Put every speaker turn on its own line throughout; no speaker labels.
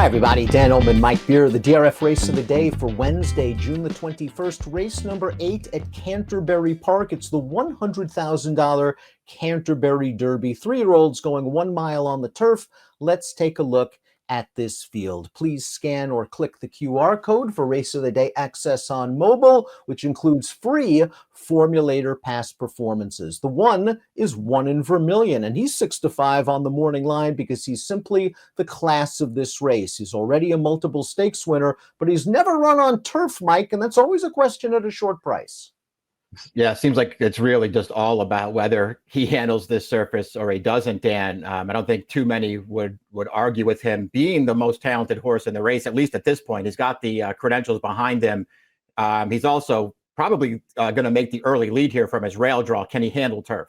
Hi, everybody. Dan Illman, Mike Beer, the DRF race of the day for Wednesday, June the 21st, race number 8 at Canterbury Park. It's the $100,000 Canterbury Derby. 3-year-olds going 1 mile on the turf. Let's take a look at this field. Please scan or click the QR code for Race of the Day access on mobile, which includes free Formulator Pass performances. The one is One in Vermilion, and he's 6-5 on the morning line because he's simply the class of this race. He's already a multiple stakes winner, but he's never run on turf, Mike, and that's always a question at a short price.
Yeah, it seems like it's really just all about whether he handles this surface or he doesn't, Dan. I don't think too many would argue with him being the most talented horse in the race, at least at this point. He's got the credentials behind him. He's also probably going to make the early lead here from his rail draw. Can he handle turf?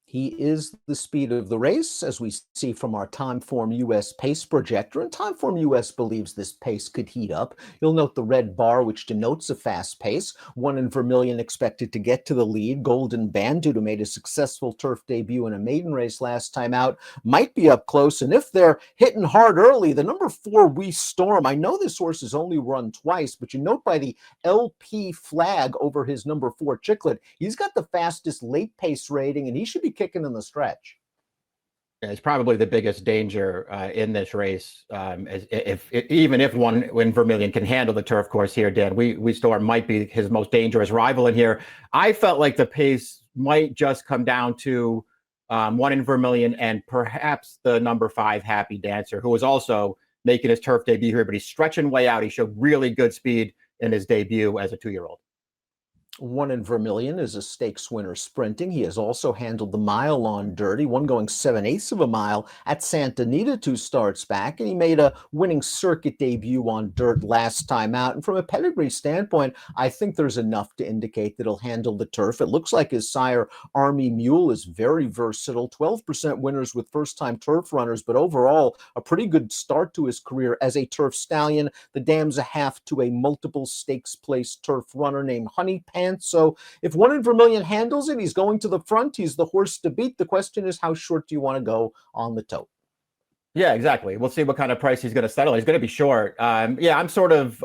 He is the speed of the race, as we see from our Timeform US pace projector, and Timeform US believes this pace could heat up. You'll note the red bar, which denotes a fast pace. One in Vermilion expected to get to the lead. Golden Bandit, who made a successful turf debut in a maiden race last time out, might be up close, and if they're hitting hard early, the number 4, We Storm, I know this horse has only run twice, but you note by the LP flag over his number 4, Chiclet, he's got the fastest late pace rating, and he should be kicking in the stretch.
It's probably the biggest danger in this race. Even if One in Vermilion can handle the turf course here, Dan, We Storm might be his most dangerous rival in here. I felt like the pace might just come down to One in Vermilion and perhaps the number 5, Happy Dancer, who was also making his turf debut here, but he's stretching way out. He showed really good speed in his debut as a 2-year-old.
One in Vermilion is a stakes winner sprinting. He has also handled the mile on dirt. He won going 7/8 of a mile at Santa Anita 2 starts back, and he made a winning circuit debut on dirt last time out. And from a pedigree standpoint, I think there's enough to indicate that he'll handle the turf. It looks like his sire, Army Mule, is very versatile. 12% winners with first-time turf runners, but overall, a pretty good start to his career as a turf stallion. The dam's a half to a multiple stakes place turf runner named Honey Pants. So if One in Vermilion handles it, he's going to the front. He's the horse to beat. The question is, how short do you want to go on the tote?
Yeah, exactly. We'll see what kind of price he's going to settle. He's going to be short. Yeah, I'm sort of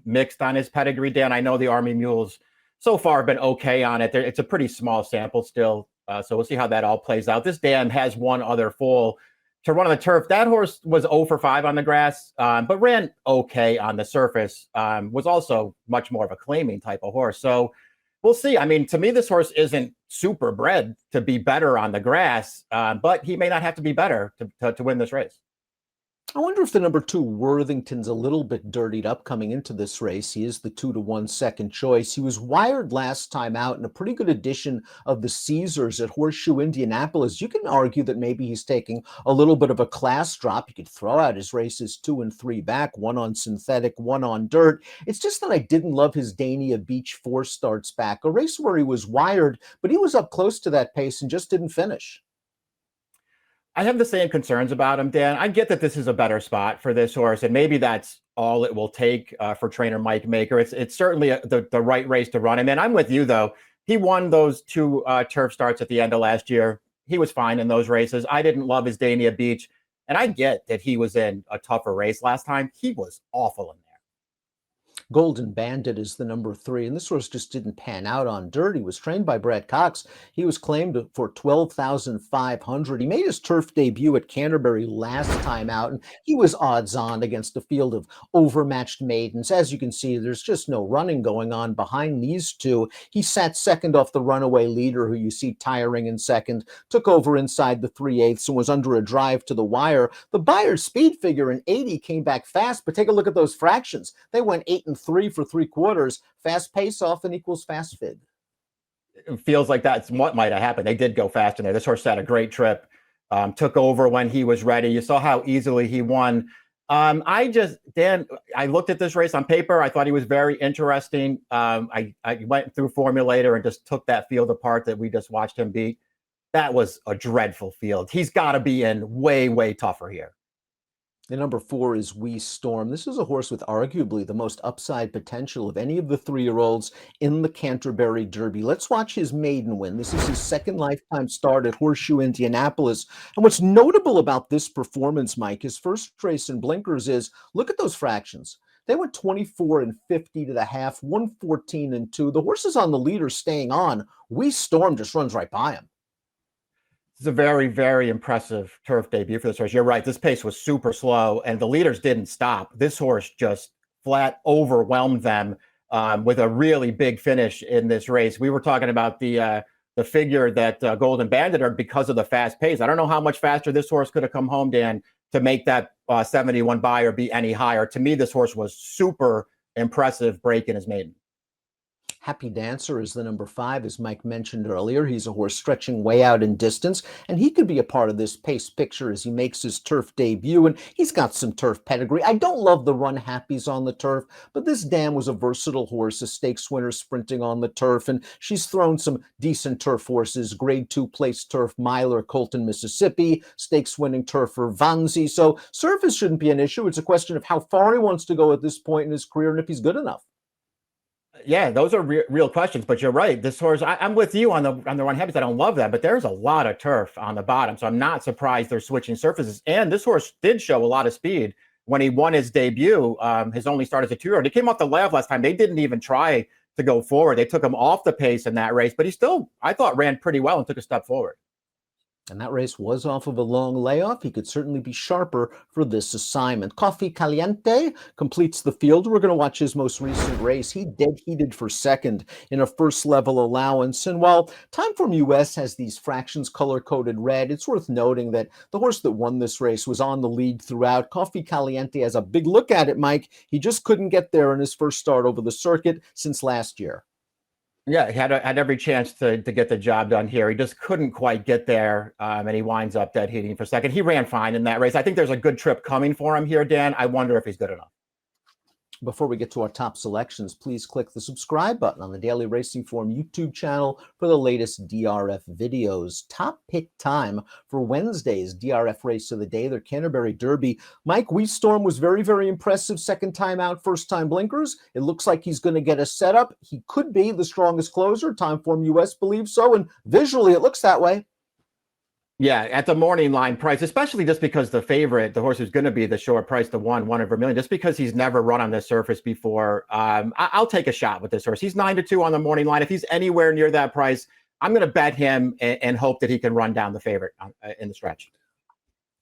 mixed on his pedigree, Dan. I know the Army Mules so far have been okay on it. It's a pretty small sample still, so we'll see how that all plays out. This dam has one other foal to run on the turf. That horse was 0 for 5 on the grass, but ran okay on the surface. Was also much more of a claiming type of horse. So we'll see. I mean, to me, this horse isn't super bred to be better on the grass, but he may not have to be better to win this race.
I wonder if the number 2, Worthington's a little bit dirtied up coming into this race. He is the 2-1 second choice. He was wired last time out in a pretty good edition of the Caesars at Horseshoe Indianapolis. You can argue that maybe he's taking a little bit of a class drop. You could throw out his races 2 and 3 back, 1 on synthetic, 1 on dirt. It's just that I didn't love his Dania Beach 4 starts back, a race where he was wired, but he was up close to that pace and just didn't finish.
I have the same concerns about him, Dan. I get that this is a better spot for this horse, and maybe that's all it will take for trainer Mike Maker. It's certainly the right race to run. And then I'm with you, though. He won those 2 turf starts at the end of last year. He was fine in those races. I didn't love his Dania Beach, and I get that he was in a tougher race last time. He was awful in there.
Golden Bandit is the number 3, and this horse just didn't pan out on dirt. He was trained by Brett Cox. He was claimed for $12,500. He made his turf debut at Canterbury last time out, and he was odds-on against a field of overmatched maidens. As you can see, there's just no running going on behind these 2. He sat second off the runaway leader, who you see tiring in second, took over inside the 3/8 and was under a drive to the wire. The Buyer's speed figure in 80 came back fast, but take a look at those fractions. They went 8 and 3 for 3/4. Fast pace often equals fast fig.
It feels like that's what might have happened. They did go fast in there. This horse had a great trip, took over when he was ready. You saw how easily he won. Dan, I looked at this race on paper. I thought he was very interesting. I went through Formulator and just took that field apart that we just watched him beat. That was a dreadful field. He's got to be in way, way tougher here.
The number 4 is We Storm. This is a horse with arguably the most upside potential of any of the 3-year-olds in the Canterbury Derby. Let's watch his maiden win. This is his second lifetime start at Horseshoe Indianapolis. And what's notable about this performance, Mike, his first race in blinkers is, look at those fractions. They went 24 and 50 to the half, 114 and 2. The horse is on the leader staying on. We Storm just runs right by him.
It's a very, very impressive turf debut for this horse. You're right. This pace was super slow, and the leaders didn't stop. This horse just flat overwhelmed them with a really big finish in this race. We were talking about the figure that Golden Bandit are because of the fast pace. I don't know how much faster this horse could have come home, Dan, to make that 71 buyer be any higher. To me, this horse was super impressive break in his maiden.
Happy Dancer is the number 5, as Mike mentioned earlier. He's a horse stretching way out in distance, and he could be a part of this pace picture as he makes his turf debut, and he's got some turf pedigree. I don't love the run happies on the turf, but this dam was a versatile horse, a stakes winner sprinting on the turf, and she's thrown some decent turf horses, grade 2 place turf miler Colton, Mississippi, stakes winning turfer Vanzi. So surface shouldn't be an issue. It's a question of how far he wants to go at this point in his career and if he's good enough.
Yeah, those are real questions, but you're right. This horse, I'm with you on the run habits. I don't love that, but there's a lot of turf on the bottom, so I'm not surprised they're switching surfaces. And this horse did show a lot of speed when he won his debut. His only start as a 2-year-old. He came off the layoff last time. They didn't even try to go forward. They took him off the pace in that race, but he still, I thought, ran pretty well and took a step forward.
And that race was off of a long layoff. He could certainly be sharper for this assignment. Coffee Caliente completes the field. We're going to watch his most recent race. He dead heated for second in a first level allowance. And while Timeform US has these fractions color-coded red, it's worth noting that the horse that won this race was on the lead throughout. Coffee Caliente has a big look at it, Mike. He just couldn't get there in his first start over the circuit since last year.
Yeah, he had every chance to get the job done here. He just couldn't quite get there, and he winds up dead heating for second. He ran fine in that race. I think there's a good trip coming for him here, Dan. I wonder if he's good enough.
Before we get to our top selections, please click the subscribe button on the Daily Racing Form YouTube channel for the latest DRF videos. Top pick time for Wednesday's DRF race of the day, their Canterbury Derby. Mike, We Storm was very, very impressive. Second time out, first time blinkers. It looks like he's going to get a setup. He could be the strongest closer. Timeform US believes so, and visually it looks that way.
Yeah, at the morning line price, especially just because the favorite, the horse who's going to be the short price, the one in Vermilion, just because he's never run on this surface before, I'll take a shot with this horse. He's 9-2 on the morning line. If he's anywhere near that price, I'm going to bet him and hope that he can run down the favorite in the stretch.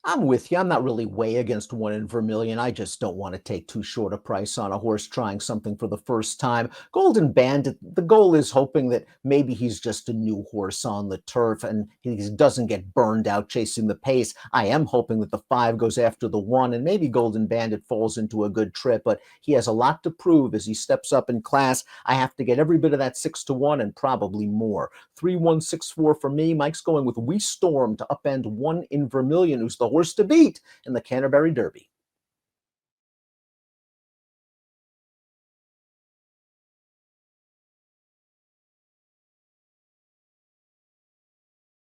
I'm with you. I'm not really way against one in Vermilion. I just don't want to take too short a price on a horse trying something for the first time. Golden Bandit, the goal is hoping that maybe he's just a new horse on the turf and he doesn't get burned out chasing the pace. I am hoping that the 5 goes after the 1 and maybe Golden Bandit falls into a good trip, but he has a lot to prove as he steps up in class. I have to get every bit of that 6-1 and probably more. 3-1-6-4 for me. Mike's going with We Storm to upend one in Vermilion, who's the horse to beat in the Canterbury Derby.